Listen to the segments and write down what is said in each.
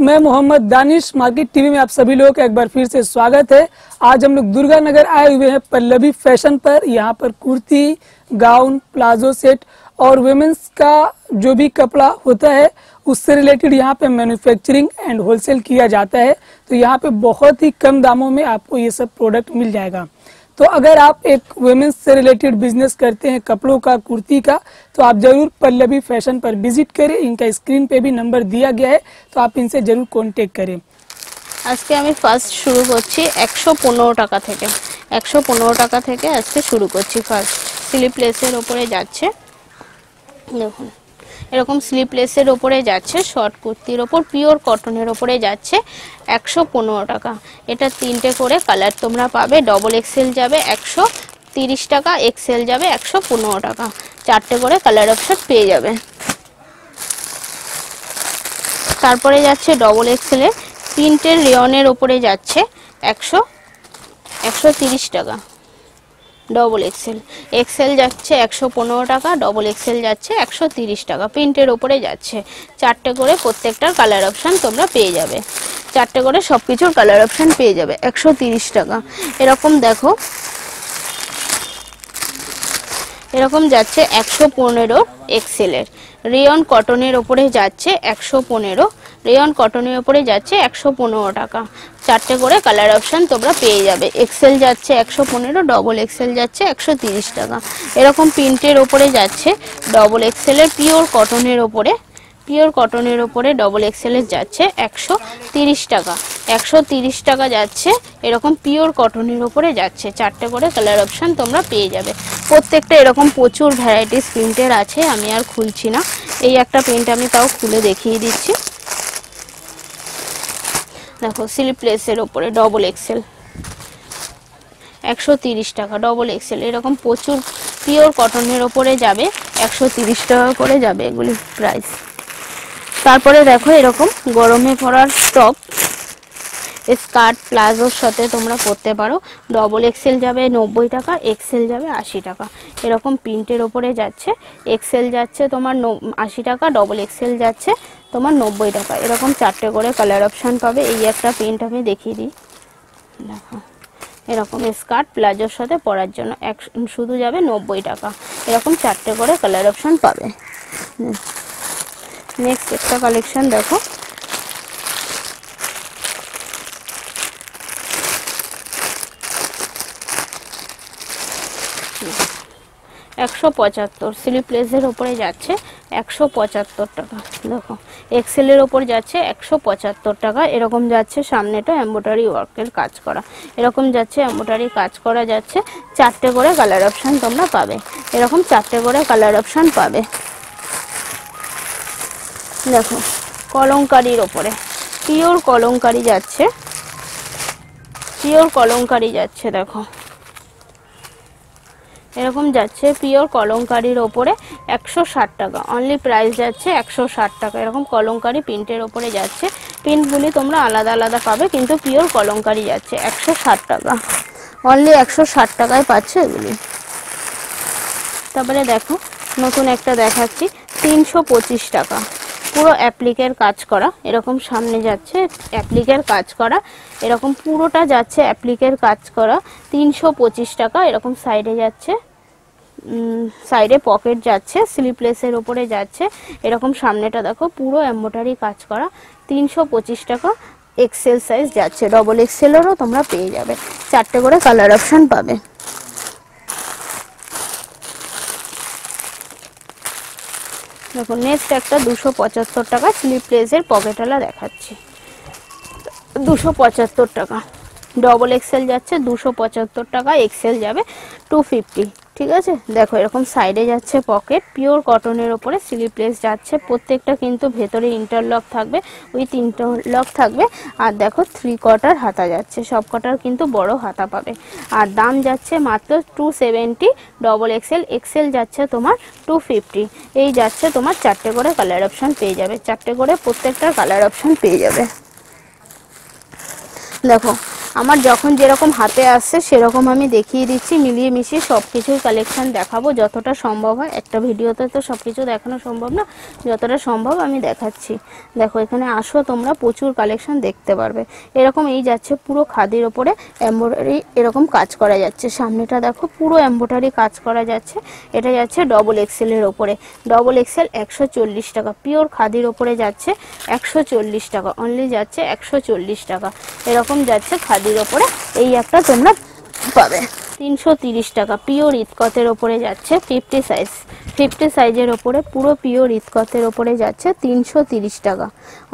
मैं Mohammad Danish market TV में आप सभी लोगों का एक बार फिर से स्वागत है। आज हम लोग दुर्गा नगर आए हुए हैं पल्लवी फैशन पर। यहाँ पर कुर्ती, गाउन, प्लाजो सेट और वुमेन्स का जो भी कपड़ा होता है उससे रिलेटेड यहाँ पे मैन्युफैक्चरिंग एंड होलसेल किया जाता है। तो यहाँ पे बहुत ही कम दामों में आपको ये सब प्रोडक्ट मिल जाएगा। तो अगर आप एक वुमेन्स से रिलेटेड बिजनेस करते हैं कपड़ों का, कुर्ती का, तो आप जरूर पल्लवी फैशन पर विजिट करें। इनका स्क्रीन पे भी नंबर दिया गया है, तो आप इनसे जरूर कॉन्टेक्ट करें। আজকে আমি ফার্স্ট শুরু করছি 115 টাকা থেকে। 115 টাকা থেকে আজকে শুরু করছি। ফার্স্ট স্লিপলেসের উপরে যাচ্ছে, দেখুন এরকম স্লিপলেসের উপরে যাচ্ছে, শর্ট কুর্তির উপর পিওর কটনের উপরে যাচ্ছে 115 টাকা। এটা তিনটে করে কালার তোমরা পাবে। ডবল এক্সেল যাবে 130 টাকা, এক্সেল যাবে 115 টাকা। চারটে করে কালার অপশন পেয়ে যাবে। তারপরে যাচ্ছে ডবল এক্সেলে প্রিন্টের রেয়নের উপরে যাচ্ছে 130 টাকা। ডবল এক্সেল, এক্সেল যাচ্ছে 115 টাকা, ডবল এক্সেল যাচ্ছে 130 টাকা। প্রিন্টের উপরে যাচ্ছে। চারটে করে প্রত্যেকটার কালার অপশন তোমরা পেয়ে যাবে। চারটে করে সবকিছুর কালার অপশন পেয়ে যাবে 130 টাকা। এরকম দেখো, এরকম যাচ্ছে 115 এক্সেলের। রেয়ন কটনের উপরে যাচ্ছে 115, রেয়ন কটনের উপরে যাচ্ছে 115 টাকা। চারটে করে কালার অপশন তোমরা পেয়ে যাবে। এক্সেল যাচ্ছে 115, ডবল এক্সেল যাচ্ছে 130 টাকা। এরকম প্রিন্টের উপরে যাচ্ছে ডবল এক্সেলের পিওর কটনের উপরে, পিওর কটনের উপরে ডবল এক্সেলের যাচ্ছে 130 টাকা। 130 টাকা যাচ্ছে। এরকম পিওর কটনের উপরে যাচ্ছে। চারটে করে কালার অপশন তোমরা পেয়ে যাবে। প্রত্যেকটা এরকম প্রচুর ভ্যারাইটিস প্রিন্টের আছে, আমি আর খুলছি না। এই একটা প্রিন্ট আমি তাও খুলে দেখিয়ে দিচ্ছি। দেখো স্লিপলেসের উপরে ডবল এক্সেল 130 টাকা, ডবল এক্সেল। এরকম প্রচুর পিওর কটনের উপরে যাবে 130 টাকা করে যাবে এগুলি প্রাইস। তারপরে দেখো এরকম গরমে পরার টপ, স্কার্ট, প্লাজোর সাথে তোমরা পরতে পারো। ডবল এক্সেল যাবে 90 টাকা, এক্সেল যাবে 80 টাকা। এরকম প্রিন্টের ওপরে যাচ্ছে। এক্সেল যাচ্ছে তোমার 80 টাকা, ডবল এক্সেল যাচ্ছে তোমার 90 টাকা। এরকম চারটে করে কালার অপশন পাবে। এই একটা প্রিন্ট আমি দেখিয়ে দিই। দেখো এরকম স্কার্ট প্লাজোর সাথে পরার জন্য শুধু যাবে 90 টাকা। এরকম চারটে করে কালার অপশন পাবে। নেক্সট একটা কালেকশন দেখো, 175 স্লিপলেসের উপরে যাচ্ছে 175 টাকা। দেখো এক্সেলের উপর যাচ্ছে 175 টাকা। এরকম যাচ্ছে, সামনেটা এমব্রয়ডারি ওয়ার্কের কাজ করা, এরকম যাচ্ছে এমব্রয়ডারি কাজ করা যাচ্ছে। চারটে করে কালার অপশন তোমরা পাবে। এরকম চারটে করে কালার অপশন পাবে। দেখো কলমকারীর ওপরে পিওর কলমকারী যাচ্ছে, পিওর কলমকারী যাচ্ছে। দেখো এরকম যাচ্ছে পিওর কলমকারীর ওপরে 160 টাকা। অনলি প্রাইস যাচ্ছে 160 টাকা। এরকম কলমকারী প্রিন্টের ওপরে যাচ্ছে। প্রিন্টগুলি তোমরা আলাদা আলাদা পাবে, কিন্তু পিওর কলমকারী যাচ্ছে 160 টাকা। অনলি 160 টাকায় পাচ্ছে এগুলি। তারপরে দেখো নতুন একটা দেখাচ্ছি 325 টাকা। পুরো অ্যাপ্লিকের কাজ করা, এরকম সামনে যাচ্ছে অ্যাপ্লিকের কাজ করা, এরকম পুরোটা যাচ্ছে অ্যাপ্লিকের কাজ করা 325 টাকা। এরকম সাইডে যাচ্ছে, সাইডে পকেট যাচ্ছে, স্লিপলেসের উপরে যাচ্ছে। এরকম সামনেটা দেখো পুরো এমব্রয়ডারি কাজ করা 325 টাকা। এক্সেল সাইজ যাচ্ছে, ডবল এক্সেলেরও তোমরা পেয়ে যাবে। চারটে করে কালার অপশন পাবে। দেখো নেক্সট একটা 275 টাকা স্লিপলেসের পকেটওয়ালা দেখাচ্ছি। 275 টাকা। ডবল এক্সেল যাচ্ছে 275 টাকা, এক্সেল যাবে 250। ঠিক আছে, দেখো এরকম সাইডে যাচ্ছে পকেট, পিওর কটনের ওপরে স্লিপলেস যাচ্ছে। প্রত্যেকটা কিন্তু ভেতরে ইন্টারলক থাকবে, উইথ ইন্টারলক থাকবে। আর দেখো 3 কোয়ার্টার হাতা যাচ্ছে, সব কটার কিন্তু বড় হাতা পাবে। আর দাম যাচ্ছে মাত্র 270। ডবল এক্সেল, এক্সেল যাচ্ছে তোমার 250। এই যাচ্ছে তোমার চারটে করে কালার অপশন পেয়ে যাবে। চারটে করে প্রত্যেকটার কালার অপশন পেয়ে যাবে। দেখো আমার যখন যেরকম হাতে আসছে সেরকম আমি দেখিয়ে দিচ্ছি, মিলিয়ে মিশিয়ে সব কিছুর কালেকশন দেখাবো যতটা সম্ভব হয়। একটা ভিডিওতে তো সব কিছু দেখানো সম্ভব না, যতটা সম্ভব আমি দেখাচ্ছি। দেখো এখানে আসো তোমরা, প্রচুর কালেকশন দেখতে পারবে। এরকম এই যাচ্ছে পুরো খাদির ওপরে এমব্রয়ডারি এরকম কাজ করা যাচ্ছে। সামনেটা দেখো পুরো এমব্রয়ডারি কাজ করা যাচ্ছে। এটা যাচ্ছে ডবল এক্সেল এর ওপরে, ডবল এক্সেল 140 টাকা। পিওর খাদির ওপরে যাচ্ছে 140 টাকা, অনলি যাচ্ছে 140 টাকা। এরকম যাচ্ছে খাদির ওপরে, এই একটা তোমরা পাবে 330 টাকা। পিওর ইতকতের ওপরে যাচ্ছে 50 সাইজ, 50 সাইজের ওপরে পুরো পিওর ইতকতের ওপরে যাচ্ছে 330 টাকা।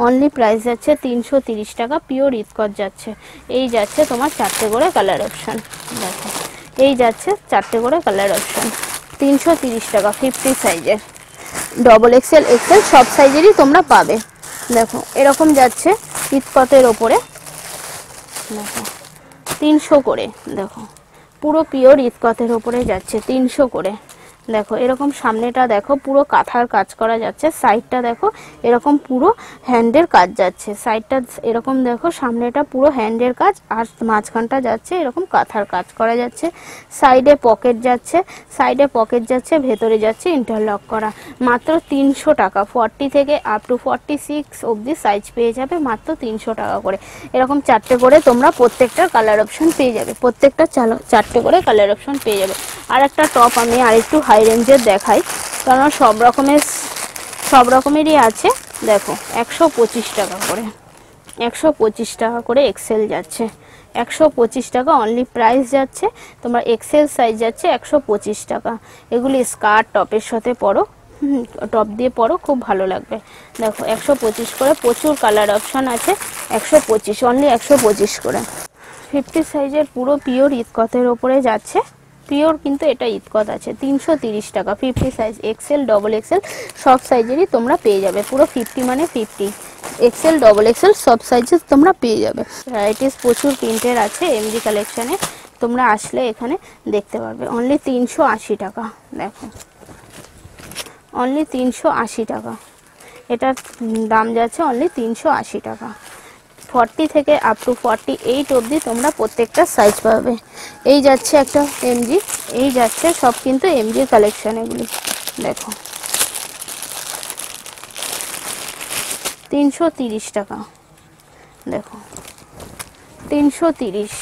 অনলি প্রাইস যাচ্ছে 330 টাকা, পিওর ইতকত যাচ্ছে। এই যাচ্ছে তোমার 4টে করে কালার অপশন, দেখো এই যাচ্ছে 4টে করে কালার অপশন। 330 টাকা 50 সাইজের, ডবল এক্সেল এক্সেল সব সাইজেরই তোমরা পাবে। দেখো এরকম যাচ্ছে ইতকতের ওপরে, দেখো 300 করে। দেখো পুরো পিওর ইতকতের ওপরে যাচ্ছে 300 করে। দেখো এরকম সামনেটা দেখো পুরো কাঁথার কাজ করা যাচ্ছে, সাইডটা দেখো এরকম পুরো হ্যান্ডের কাজ যাচ্ছে। সাইডটা এরকম দেখো, সামনেটা পুরো হ্যান্ডের কাজ, আর মাঝখানটা যাচ্ছে এরকম কাঁথার কাজ করা যাচ্ছে। সাইডে পকেট যাচ্ছে, সাইডে পকেট যাচ্ছে, ভেতরে যাচ্ছে ইন্টারলক করা। মাত্র 300 টাকা, 40 থেকে আপ টু 46 অবধি সাইজ পেয়ে যাবে মাত্র 300 টাকা করে। এরকম 4টে করে তোমরা প্রত্যেকটার কালার অপশন পেয়ে যাবে, প্রত্যেকটা 4টে করে কালার অপশন পেয়ে যাবে। আর একটা টপ আমি আরেকটু হাই রেঞ্জের দেখাই, কারণ সব রকমেরই আছে। দেখো 125 টাকা করে, 125 টাকা করে এক্সেল যাচ্ছে, 125 টাকা অনলি প্রাইস যাচ্ছে। তোমার এক্সেল সাইজ যাচ্ছে 125 টাকা। এগুলি স্কার্ট টপের সাথে পরো, টপ দিয়ে পরো, খুব ভালো লাগবে। দেখো 125 করে, প্রচুর কালার অপশন আছে। 125 অনলি 125 করে। 50 সাইজের পুরো পিওর ইতকতের ওপরে যাচ্ছে, পিওর কিন্তু এটা ইতকত আছে। 330 টাকা 50 সাইজ, এক্সেল ডবল এক্সেল সব সাইজেরই তোমরা পেয়ে যাবে। পুরো 50 মানে 50, এক্সেল ডবল এক্সেল সব সাইজের তোমরা পেয়ে যাবে। ভ্যারাইটিস প্রচুর প্রিন্টের আছে এমজি কালেকশনে, তোমরা আসলে এখানে দেখতে পারবে। অনলি 380 টাকা। দেখো অনলি 380 টাকা, এটার দাম যাচ্ছে অনলি 380 টাকা। 40 থেকে আপ টু 48 অবধি তোমরা প্রত্যেকটা সাইজ পাবে। এই যাচ্ছে একটা এমজি, এই যাচ্ছে সব কিন্তু এমজি কালেকশন এগুলি। দেখো 330 টাকা, দেখো 330,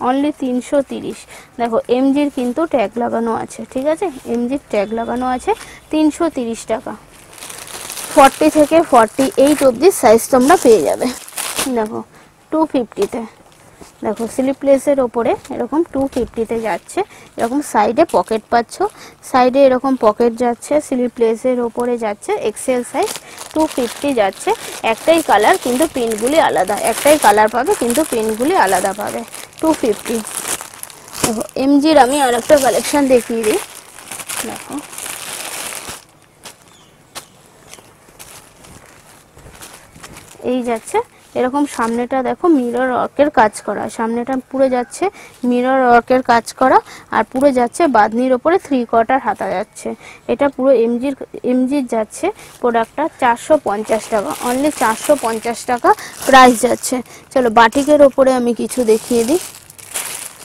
অনলি 330। দেখো এমজির কিন্তু ট্যাগ লাগানো আছে, ঠিক আছে, এমজির ট্যাগ লাগানো আছে। 330 টাকা, 40 থেকে 48 অবধি সাইজ তোমরা পেয়ে যাবে। দেখো 250-তে, দেখো স্লিপলেসের ওপরে এরকম 250-তে যাচ্ছে। এরকম সাইডে পকেট পাচ্ছ, সাইডে এরকম পকেট যাচ্ছে, স্লিপলেসের ওপরে যাচ্ছে। এক্সেল সাইজ 250 যাচ্ছে। একটাই কালার কিন্তু প্রিন্টগুলি আলাদা, একটাই কালার পাবে কিন্তু প্রিন্টগুলি আলাদা পাবে। 250। দেখো এমজির আমি আরেকটা কালেকশন দেখিয়ে দিই। দেখো এই যাচ্ছে এরকম, সামনেটা দেখো মিরর ওয়ার্কের কাজ করা, সামনেটা পুরো যাচ্ছে মিরর ওয়ার্কের কাজ করা, আর পুরো যাচ্ছে বাঁধনির ওপরে 3/4 হাতা যাচ্ছে। এটা পুরো এমজির যাচ্ছে প্রোডাক্টটা 450 টাকা, অনলি 450 টাকা প্রাইস যাচ্ছে। চলো বাটিকের ওপরে আমি কিছু দেখিয়ে দিই।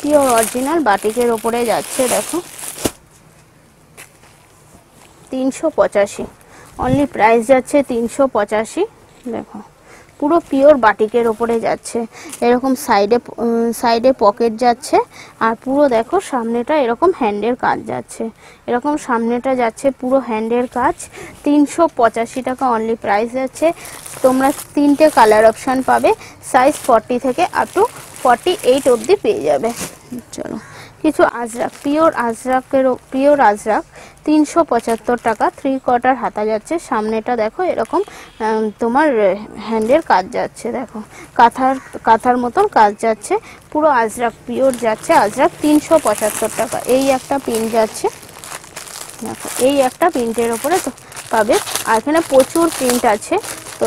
পিওর অরিজিনাল বাটিকের ওপরে যাচ্ছে, দেখো 385, অনলি প্রাইস যাচ্ছে 385। দেখো পুরো পিওর বাটিকের ওপরে যাচ্ছে। এরকম সাইডে পকেট যাচ্ছে, আর পুরো দেখো সামনেটা এরকম হ্যান্ডের কাজ যাচ্ছে। এরকম সামনেটা যাচ্ছে পুরো হ্যান্ডের কাজ। 385 টাকা অনলি প্রাইস যাচ্ছে। তোমরা 3টে কালার অপশান পাবে, সাইজ 40 থেকে আপ টু 48 অবধি পেয়ে যাবে। চলো কিছু আজরাক, পিওর আজরাক 375 টাকা, 3/4 হাতা যাচ্ছে। সামনেটা দেখো এরকম তোমার হ্যান্ডের কাজ যাচ্ছে, দেখো কাঁথার মতন কাজ যাচ্ছে। পুরো আজরাক পিওর যাচ্ছে, আজরাক 375 টাকা। এই একটা প্রিন্ট যাচ্ছে, দেখো এই একটা প্রিন্টের ওপরে তো পাবে। আর এখানে প্রচুর প্রিন্ট আছে, তো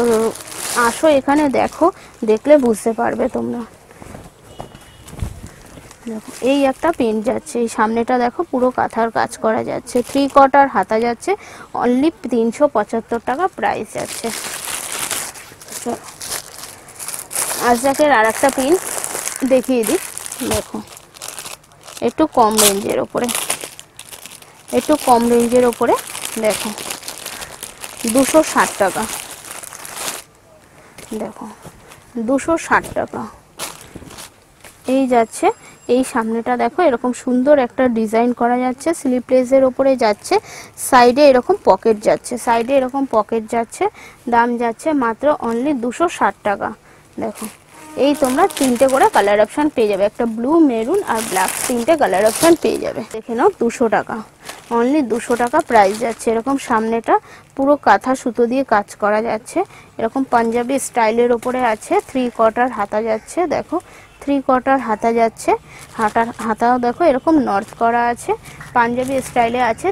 আসো এখানে দেখো, দেখলে বুঝতে পারবে তোমরা। দেখো এই একটা প্রিন্ট যাচ্ছে, এই সামনেটা দেখো পুরো কাঁথার কাজ করা যাচ্ছে। 3/4 হাতা যাচ্ছে, অনলি 375 টাকা প্রাইস যাচ্ছে। আজরাকের আর একটা প্রিন্ট, দেখিয়ে দিই, দেখো একটু কম রেঞ্জের ওপরে, একটু কম রেঞ্জের ওপরে দেখো 260 টাকা, দেখো 260 টাকা। এই যাচ্ছে, এই সামনেটা দেখো এরকম সুন্দর একটা ডিজাইন করা যাচ্ছে, স্লিপলেসের ওপরে যাচ্ছে, সাইডে এরকম পকেট যাচ্ছে, সাইডে এরকম পকেট যাচ্ছে, দাম যাচ্ছে মাত্র অনলি 260 টাকা। দেখো এই তোমরা তিনটে করে কালার অপশন পেয়ে যাবে, একটা ব্লু, মেরুন আর ব্ল্যাক, তিনটে কালার অপশন পেয়ে যাবে। দেখে নাও 200 টাকা, অনলি 200 টাকা প্রাইস যাচ্ছে। এরকম সামনেটা পুরো কাঁথা সুতো দিয়ে কাজ করা যাচ্ছে, এরকম পাঞ্জাবি স্টাইলের ওপরে আছে, 3 কোয়ার্টার হাতা যাচ্ছে, দেখো 3 কোয়ার্টার হাতা যাচ্ছে, হাতাও দেখো এরকম নর্থ করা আছে, পাঞ্জাবি স্টাইলে আছে।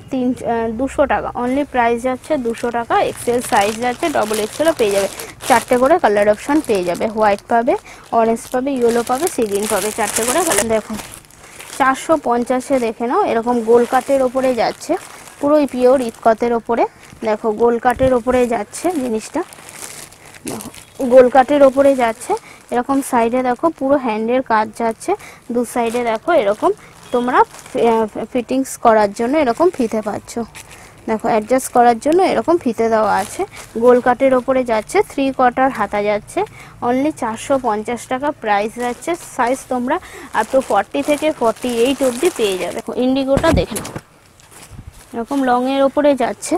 200 টাকা অনলি প্রাইস যাচ্ছে, 200 টাকা। এক্সেল সাইজ যাচ্ছে, ডবল এক্সেলও পেয়ে যাবে, চারটে করে কালার অপশন পেয়ে যাবে, হোয়াইট পাবে, অরেঞ্জ পাবে, ইয়েলো পাবে, সি গ্রিন পাবে, চারটে করে কালার। দেখো 450-এ দেখে নাও, এরকম গোল কাটের ওপরে যাচ্ছে, পুরোই পিওর ইকতের ওপরে, দেখো গোল কাটের ওপরে যাচ্ছে জিনিসটা, দেখো গোল কাটের ওপরে যাচ্ছে, এরকম সাইডে দেখো পুরো হ্যান্ডের কাজ যাচ্ছে, দু সাইডে দেখো এরকম তোমরা ফিটিংস করার জন্য এরকম ফিতে পাচ্ছ, দেখো অ্যাডজাস্ট করার জন্য এরকম ফিতে দেওয়া আছে, গোল কাটের ওপরে যাচ্ছে, 3 কোয়ার্টার হাতা যাচ্ছে, অনলি 450 টাকা প্রাইস যাচ্ছে। সাইজ তোমরা আপ টু 40 থেকে 48 অবধি পেয়ে যাবে। ইন্ডিগোটা দেখে নাও, এরকম লং এর ওপরে যাচ্ছে,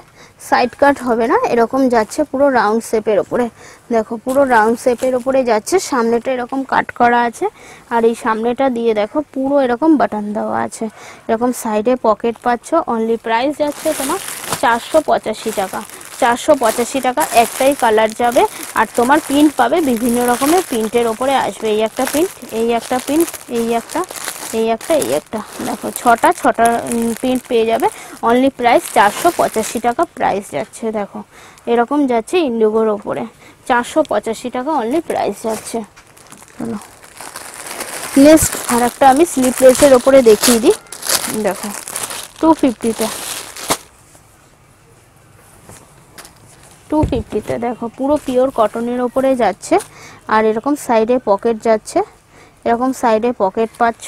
সাইড কাট হবে না, এরকম যাচ্ছে পুরো রাউন্ড শেপের ওপরে, দেখো পুরো রাউন্ড শেপের ওপরে যাচ্ছে, সামনেটা এরকম কাট করা আছে, আর এই সামনেটা দিয়ে দেখো পুরো এরকম বাটন দেওয়া আছে, এরকম সাইডে পকেট পাচ্ছ। অনলি প্রাইস যাচ্ছে তোমার 485 টাকা, 485 টাকা। একটাই কালার যাবে, আর তোমার প্রিন্ট পাবে বিভিন্ন রকমের, প্রিন্টের ওপরে আসবে, এই একটা প্রিন্ট, এই একটা প্রিন্ট, এই একটা, এই একটা, এই একটা, দেখো ছটা প্রিন্ট পেয়ে যাবে। অনলি প্রাইস 485 টাকা প্রাইস যাচ্ছে, দেখো এরকম যাচ্ছে ইন্ডিগোর ওপরে, 485 টাকা অনলি প্রাইস যাচ্ছে। চলো নেক্সট আর একটা আমি স্লিপলেসের ওপরে দেখিয়ে দিই, দেখো 250-তে, 250-তে দেখো পুরো পিওর কটনের ওপরে যাচ্ছে, আর এরকম সাইডে পকেট যাচ্ছে, এরকম সাইডে পকেট পাচ্ছ,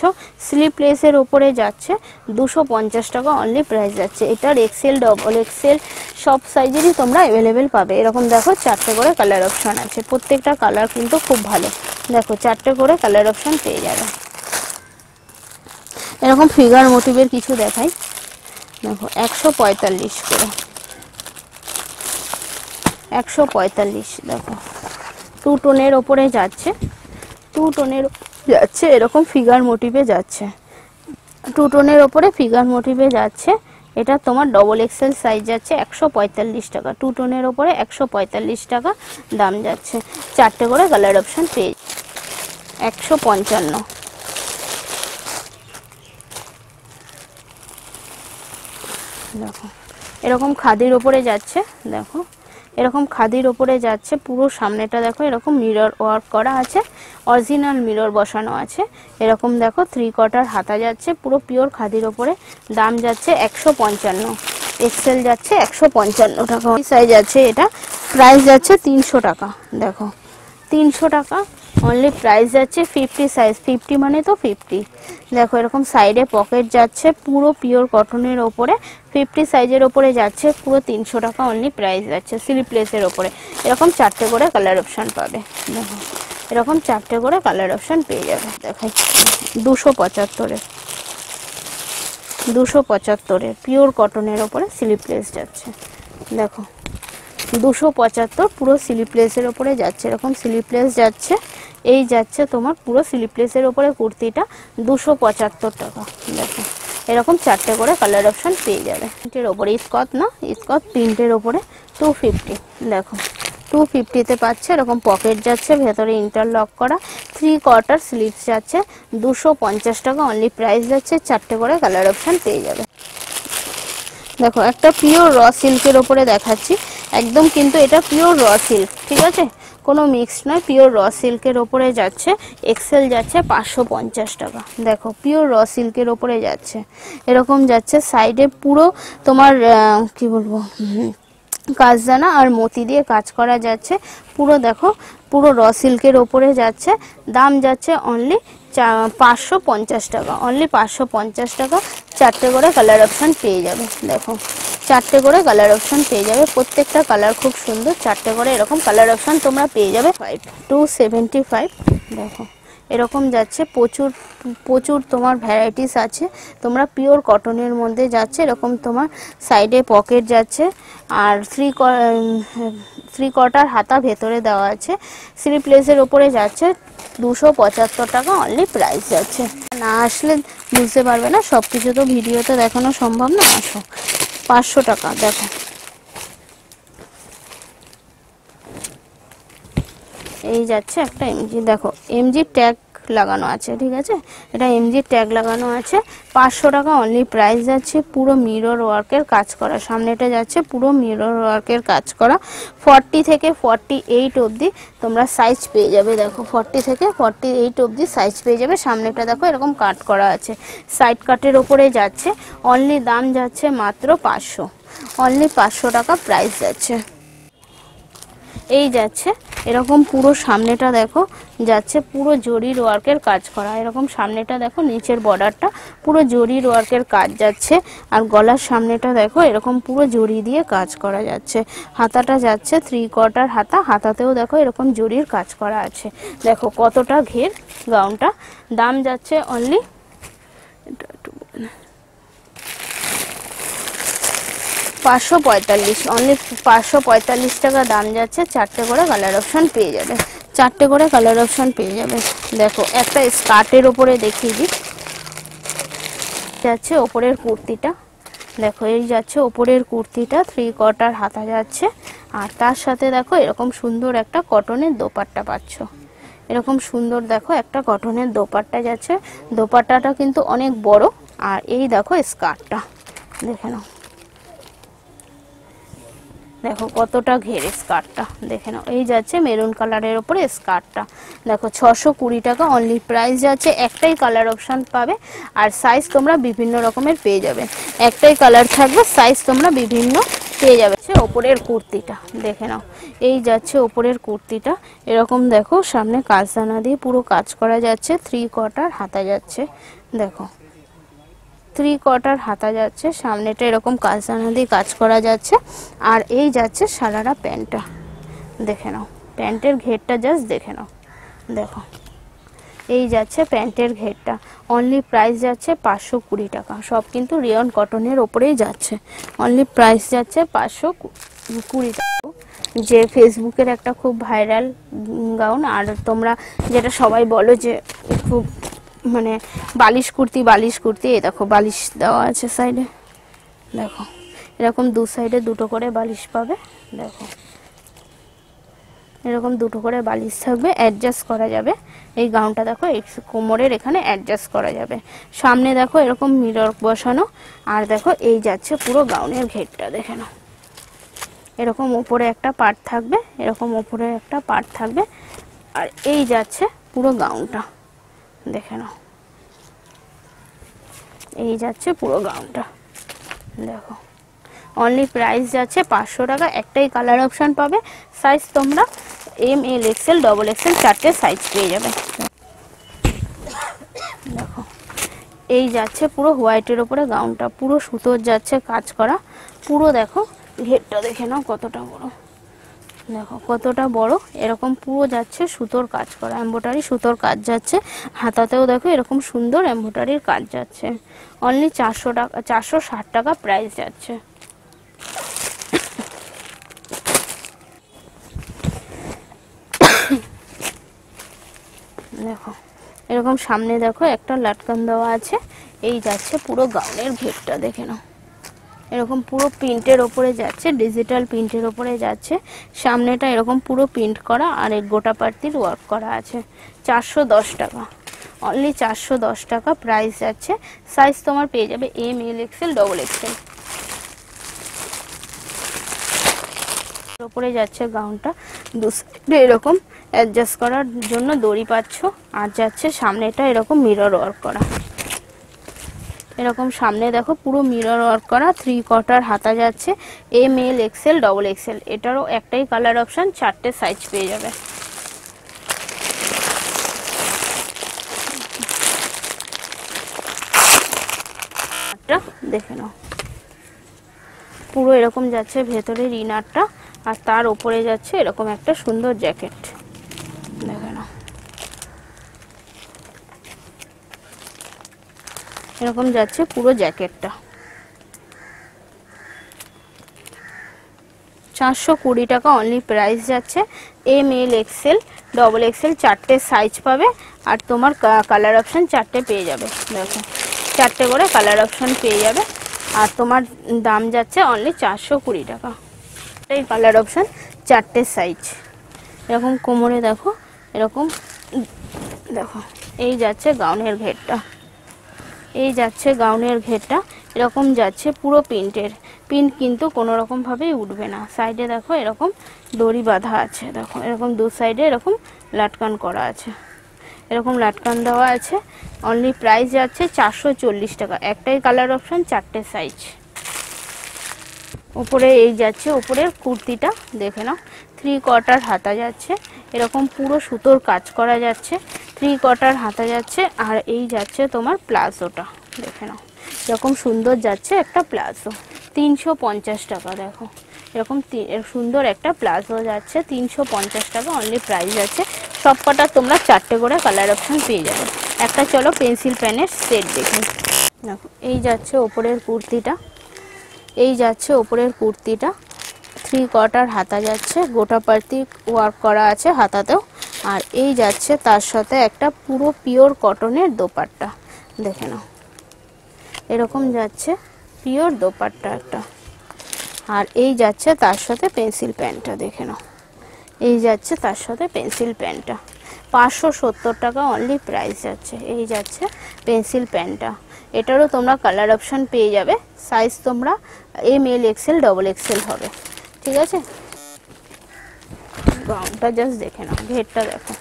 স্লিপলেসের ওপরে যাচ্ছে, 250 টাকা অনলি প্রাইস যাচ্ছে। এটার এক্সেল, ডবল এক্সেল সব সাইজেরই তোমরা অ্যাভেলেবেল পাবে। এরকম দেখো চারটে করে কালার অপশন আছে, প্রত্যেকটা কালার কিন্তু খুব ভালো, দেখো চারটে করে কালার অপশন পেয়ে যাবে। এরকম ফিগার মোটিভের কিছু দেখাই, দেখো 145 করে, 145, দেখো 2 টোনের ওপরে যাচ্ছে, 2 টোনের যাচ্ছে, এরকম ফিগার মোটিভে যাচ্ছে, 2 টোনের ওপরে ফিগার মোটিভে যাচ্ছে। এটা তোমার ডবল এক্সেল সাইজ যাচ্ছে 145 টাকা, 2 টোনের ওপরে 145 টাকা দাম যাচ্ছে, চারটে করে কালার অপশন পেয়ে 155। দেখো এরকম খাদির ওপরে যাচ্ছে, দেখো এরকম খাদির ওপরে যাচ্ছে, পুরো সামনেটা দেখো এরকম মিরর ওয়ার্ক করা আছে, অরিজিনাল মিরর বসানো আছে, এরকম দেখো 3 কোয়ার্টার হাতা যাচ্ছে, পুরো পিওর খাদির ওপরে, দাম যাচ্ছে 155, এক্সেল যাচ্ছে 155 টাকা সাইজ আছে, এটা প্রাইস যাচ্ছে 300 টাকা, দেখো 300 টাকা অনলি প্রাইস যাচ্ছে। 50 সাইজ, 50 মানে তো 50, দেখো এরকম সাইডে পকেট যাচ্ছে, পুরো পিওর কটনের ওপরে 50 সাইজের ওপরে যাচ্ছে, পুরো 300 টাকা অনলি প্রাইস যাচ্ছে। স্লিপলেসের ওপরে এরকম চারটে করে কালার অপশন পাবে, দেখো এরকম চারটে করে কালার অপশন পেয়ে যাবে। দেখাই 275-এর, 275-এর পিওর কটনের ওপরে স্লিপলেস যাচ্ছে, দেখো 275 পুরো স্লিপলেসের ওপরে যাচ্ছে, এরকম স্লিপলেস যাচ্ছে, এই যাচ্ছে তোমার পুরো স্লিপলেসের ওপরে কুর্তিটা 275 টাকা, দেখো এরকম চারটে করে কালার অপশন পেয়ে যাবে। প্রিন্টের ওপরে স্কট না, স্কট প্রিন্টের ওপরে 250, দেখো 250-তে পাচ্ছে, এরকম পকেট যাচ্ছে, ভেতরে ইন্টারলক করা, 3 কোয়ার্টার স্লিভস যাচ্ছে, 250 টাকা অনলি প্রাইস যাচ্ছে, চারটে করে কালার অপশন পেয়ে যাবে। দেখো একটা পিওর র সিল্কের ওপরে দেখাচ্ছি, একদম কিন্তু এটা পিওর র সিল্ক, ঠিক আছে, কোনো মিক্স নয়, পিওর র সিল্কের ওপরে যাচ্ছে, এক্সেল যাচ্ছে 550 টাকা, দেখো পিওর র সিল্কের ওপরে যাচ্ছে, এরকম যাচ্ছে, সাইডে পুরো তোমার কি বলবো কাজদানা আর মতি দিয়ে কাজ করা যাচ্ছে, পুরো দেখো পুরো র সিল্কের ওপরে যাচ্ছে, দাম যাচ্ছে অনলি 550 টাকা, অনলি 550 টাকা। চারটে করে কালার অপশন পেয়ে যাবে। দেখো চারটে করে কালার অপশন পেয়ে যাবে, প্রত্যেকটা কালার খুব সুন্দর। চারটে করে এরকম কালার অপশন তোমরা পেয়ে যাবে। 275। দেখো এরকম যাচ্ছে, প্রচুর প্রচুর তোমার ভ্যারাইটিস আছে। তোমরা পিওর কটনের মধ্যে যাচ্ছে, এরকম তোমার সাইডে পকেট যাচ্ছে, আর থ্রি কোয়ার্টার হাতা ভেতরে দেওয়া আছে। স্লিভলেসের ওপরে যাচ্ছে 275 টাকা অনলি প্রাইস যাচ্ছে। না আসলে বুঝতে পারবে না, সব কিছু তো ভিডিওতে দেখানো সম্ভব না। আসো 500 টাকা। দেখো এই যাচ্ছে একটা এমজি, দেখো এমজি ট্যাগ লাগানো আছে, ঠিক আছে, এটা এমজি ট্যাগ লাগানো আছে। 500 টাকা অনলি প্রাইস যাচ্ছে। পুরো মিরর ওয়ার্কের কাজ করা, সামনেটা যাচ্ছে পুরো মিরর ওয়ার্কের কাজ করা। 40 থেকে 48 অবধি তোমরা সাইজ পেয়ে যাবে। দেখো 40 থেকে 48 অবধি সাইজ পেয়ে যাবে। সামনেটা দেখো এরকম কাট করা আছে, সাইড কাটের ওপরে যাচ্ছে। অনলি দাম যাচ্ছে মাত্র 500, অনলি 500 টাকা প্রাইস যাচ্ছে। এই যাচ্ছে এরকম পুরো সামনেটা দেখো যাচ্ছে পুরো জরির ওয়ার্কের কাজ করা। এরকম সামনেটা দেখো, নিচের বর্ডারটা পুরো জরির ওয়ার্কের কাজ যাচ্ছে। আর গলার সামনেটা দেখো এরকম পুরো জরি দিয়ে কাজ করা যাচ্ছে। হাতাটা যাচ্ছে 3 কোয়ার্টার হাতা, হাতাতেও দেখো এরকম জরির কাজ করা আছে। দেখো কতটা ঘের গাউনটা। দাম যাচ্ছে অনলি 545, অনলি 545 টাকা দাম যাচ্ছে। চারটে করে কালার অপশন পেয়ে যাবে, চারটে করে কালার অপশন পেয়ে যাবে। দেখো একটা স্কার্টের ওপরে দেখিয়ে দিই, যাচ্ছে ওপরের কুর্তিটা। দেখো এই যাচ্ছে ওপরের কুর্তিটা, 3 কোয়ার্টার হাতা যাচ্ছে। আর তার সাথে দেখো এরকম সুন্দর একটা কটনের দোপাট্টা পাচ্ছ। এরকম সুন্দর দেখো একটা কটনের দোপাট্টা যাচ্ছে। দোপাট্টাটা কিন্তু অনেক বড়। আর এই দেখো স্কার্টটা দেখে নাও, দেখো কতটা ঘেরে স্কার্টটা দেখে নাও। এই যাচ্ছে মেরুন কালারের উপরে স্কার্টটা। দেখো 620 টাকা অনলি প্রাইস যাচ্ছে। একটাই কালার অপশন পাবে, আর সাইজ তোমরা বিভিন্ন রকমের পেয়ে যাবে। একটাই কালার থাকবে, সাইজ তোমরা বিভিন্ন পেয়ে যাবে। ওপরের কুর্তিটা দেখে নাও, এই যাচ্ছে ওপরের কুর্তিটা। এরকম দেখো সামনে কাজদানা দিয়ে পুরো কাজ করা যাচ্ছে। 3 কোয়ার্টার হাতা যাচ্ছে। দেখো 3 কোয়ার্টার হাতা যাচ্ছে, সামনেটা এরকম কাজদানা দিয়ে কাজ করা যাচ্ছে। আর এই যাচ্ছে সারারা প্যান্টটা দেখে নাও, প্যান্টের ঘেরটা জাস্ট দেখে নাও। দেখো এই যাচ্ছে প্যান্টের ঘেরটা। অনলি প্রাইস যাচ্ছে 520 টাকা। সব কিন্তু রিয়ন কটনের ওপরেই যাচ্ছে। অনলি প্রাইস যাচ্ছে 520 টাকা। যে ফেসবুকের একটা খুব ভাইরাল গাউন, আর তোমরা যেটা সবাই বলো যে খুব মানে বালিশ কুর্তি, বালিশ কুর্তি। এই দেখো বালিশ দেওয়া আছে সাইডে। দেখো এরকম দু সাইডে দুটো করে বালিশ পাবে। দেখো এরকম দুটো করে বালিশ থাকবে, অ্যাডজাস্ট করা যাবে। এই গাউনটা দেখো এই কোমরের এখানে অ্যাডজাস্ট করা যাবে। সামনে দেখো এরকম মিরর বসানো। আর দেখো এই যাচ্ছে পুরো গাউনের ঘেরটা দেখে নাও। এরকম উপরে একটা পার্ট থাকবে, এরকম উপরে একটা পার্ট থাকবে। আর এই যাচ্ছে পুরো গাউনটা দেখে নাও। এই যাচ্ছে পুরো গাউনটা। দেখো অনলি প্রাইস যাচ্ছে 500 টাকা। একটাই কালার অপশন পাবে, সাইজ তোমরা M, L, XL, double XL চারটে সাইজ পেয়ে যাবে। দেখো এই যাচ্ছে পুরো হোয়াইটের ওপরে গাউনটা, পুরো সুতোর যাচ্ছে কাজ করা। পুরো দেখো ঘেরটা দেখে নাও কতটা বড়। দেখো কতটা বড়, এরকম পুরো যাচ্ছে সুতোর কাজ করা, এমব্রয়ডারি সুতোর কাজ যাচ্ছে। হাতাতেও দেখো এরকম সুন্দর এমব্রয়ডারির কাজ যাচ্ছে। অনলি 400 টাকা, 460 টাকা প্রাইস যাচ্ছে। দেখো এরকম সামনে দেখো একটা লাটকান দেওয়া আছে। এই যাচ্ছে পুরো গাউনের ঘেরটা দেখে নাও। এরকম পুরো প্রিন্টের ওপরে যাচ্ছে, ডিজিটাল প্রিন্টের ওপরে যাচ্ছে। সামনেটা এরকম পুরো প্রিন্ট করা, আর এক গোটা পার্টির ওয়ার্ক করা আছে। 410 টাকা, অনলি 410 টাকা প্রাইস যাচ্ছে। সাইজ তোমার পেয়ে যাবে M, L, XL, double Excel. ওপরে যাচ্ছে গাউনটা, দু সাইডে এরকম অ্যাডজাস্ট করার জন্য দড়ি পাচ্ছ। আর যাচ্ছে সামনেটা এরকম মিরর ওয়ার্ক করা। এরকম সামনে দেখো পুরো মিরর ওয়ার্ক করা। 3 কোয়ার্টার হাতা যাচ্ছে। M, L, XL, double Excel. এটারও একটাই কালার অপশন, চারটে সাইজ পেয়ে যাবে। এটা দেখে নাও, পুরো এরকম যাচ্ছে ভেতরের ইনারটা, আর তার উপরে যাচ্ছে এরকম একটা সুন্দর জ্যাকেট। দেখে নাও, এরকম যাচ্ছে পুরো জ্যাকেটটা। 420 টাকা অনলি প্রাইস যাচ্ছে। M L XL double XL চারটে সাইজ পাবে, আর তোমার কালার অপশন চারটে পেয়ে যাবে। দেখো, চারটে করে কালার অপশন পেয়ে যাবে, আর তোমার দাম যাচ্ছে অনলি 420 টাকা। এই কালার অপশন চারটে সাইজ। এরকম কোমরে দেখো, এরকম দেখো, এই যাচ্ছে গাউনের ঘেরটা, এই যাচ্ছে গাউনের ঘেরটা, এরকম যাচ্ছে পুরো প্রিন্টের। প্রিন্ট কিন্তু কোনো রকম ভাবেই উঠবে না। সাইডে দেখো এরকম দড়ি বাঁধা আছে, দেখো এরকম দু সাইডে এরকম লাটকান করা আছে, এরকম লাটকান দেওয়া আছে। অনলি প্রাইস যাচ্ছে 440 টাকা। একটাই কালার অপশন, চারটে সাইজ। উপরে এই যাচ্ছে উপরের কুর্তিটা, দেখে নাও, 3/4 হাতা যাচ্ছে, এরকম পুরো সুতোর কাজ করা যাচ্ছে, 3/4 হাতা যাচ্ছে। আর এই যাচ্ছে তোমার প্লাজোটা, দেখে নাও এরকম সুন্দর যাচ্ছে একটা প্লাজো, 350 টাকা। দেখো এরকম সুন্দর একটা প্লাজো যাচ্ছে 350 টাকা অনলি প্রাইস আছে। সব কটা তোমরা চারটে করে কালার অপশন পেয়ে যাবে। একটা চলো পেন্সিল পেনের সেট দেখি। দেখো এই যাচ্ছে ওপরের কুর্তিটা, এই যাচ্ছে ওপরের কুর্তিটা, 3/4 হাতা যাচ্ছে, গোটা পাতি ওয়ার্ক করা আছে হাতাতেও। আর এই যাচ্ছে তার সাথে একটা পুরো পিওর কটনের দোপাট্টা, দেখে নাও এরকম যাচ্ছে পিওর দোপাট্টা একটা। আর এই যাচ্ছে তার সাথে পেন্সিল প্যান্টটা, দেখে নাও এই যাচ্ছে তার সাথে পেন্সিল প্যান্টটা, 570 টাকা অনলি প্রাইস যাচ্ছে। এই যাচ্ছে পেন্সিল প্যান্টটা, এটারও তোমরা কালার অপশন পেয়ে যাবে। সাইজ তোমরা M L XL double XL হবে, ঠিক আছে। গাউনটা জাস্ট দেখে নাও, ঘেরটা দেখো,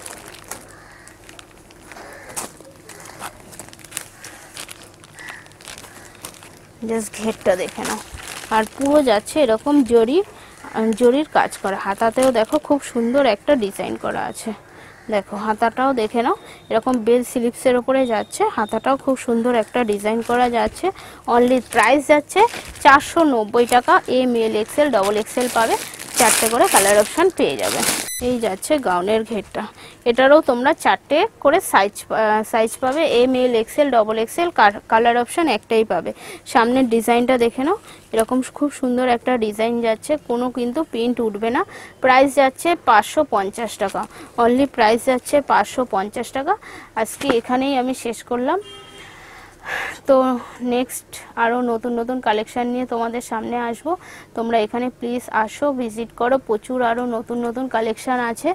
জাস্ট ঘেরটা দেখে নাও। আর পুরো যাচ্ছে এরকম জরির কাজ করা, হাতাতেও দেখো খুব সুন্দর একটা ডিজাইন করা আছে। দেখো হাতাটাও দেখে নাও, এরকম বেল স্লিপসের উপরে যাচ্ছে, হাতাটাও খুব সুন্দর একটা ডিজাইন করা যাচ্ছে। অনলি প্রাইস যাচ্ছে 490 টাকা। M L XL double XL পাবে, চারটে করে কালার অপশন পেয়ে যাবে। এই যাচ্ছে গাউনের ঘেরটা, এটারও তোমরা চারটে করে সাইজ পাবে। M L XL double XL, colour option একটাই পাবে। সামনের ডিজাইনটা দেখে নাও, এরকম খুব সুন্দর একটা ডিজাইন যাচ্ছে, কোনো কিন্তু প্রিন্ট উঠবে না। প্রাইস যাচ্ছে 550 টাকা অনলি প্রাইস যাচ্ছে 550 টাকা। আজকে এখানেই আমি শেষ করলাম। তো নেক্সট আরও নতুন নতুন কালেকশান নিয়ে তোমাদের সামনে আসবো। তোমরা এখানে প্লিজ আসো, ভিজিট করো, প্রচুর আরও নতুন নতুন কালেকশান আছে।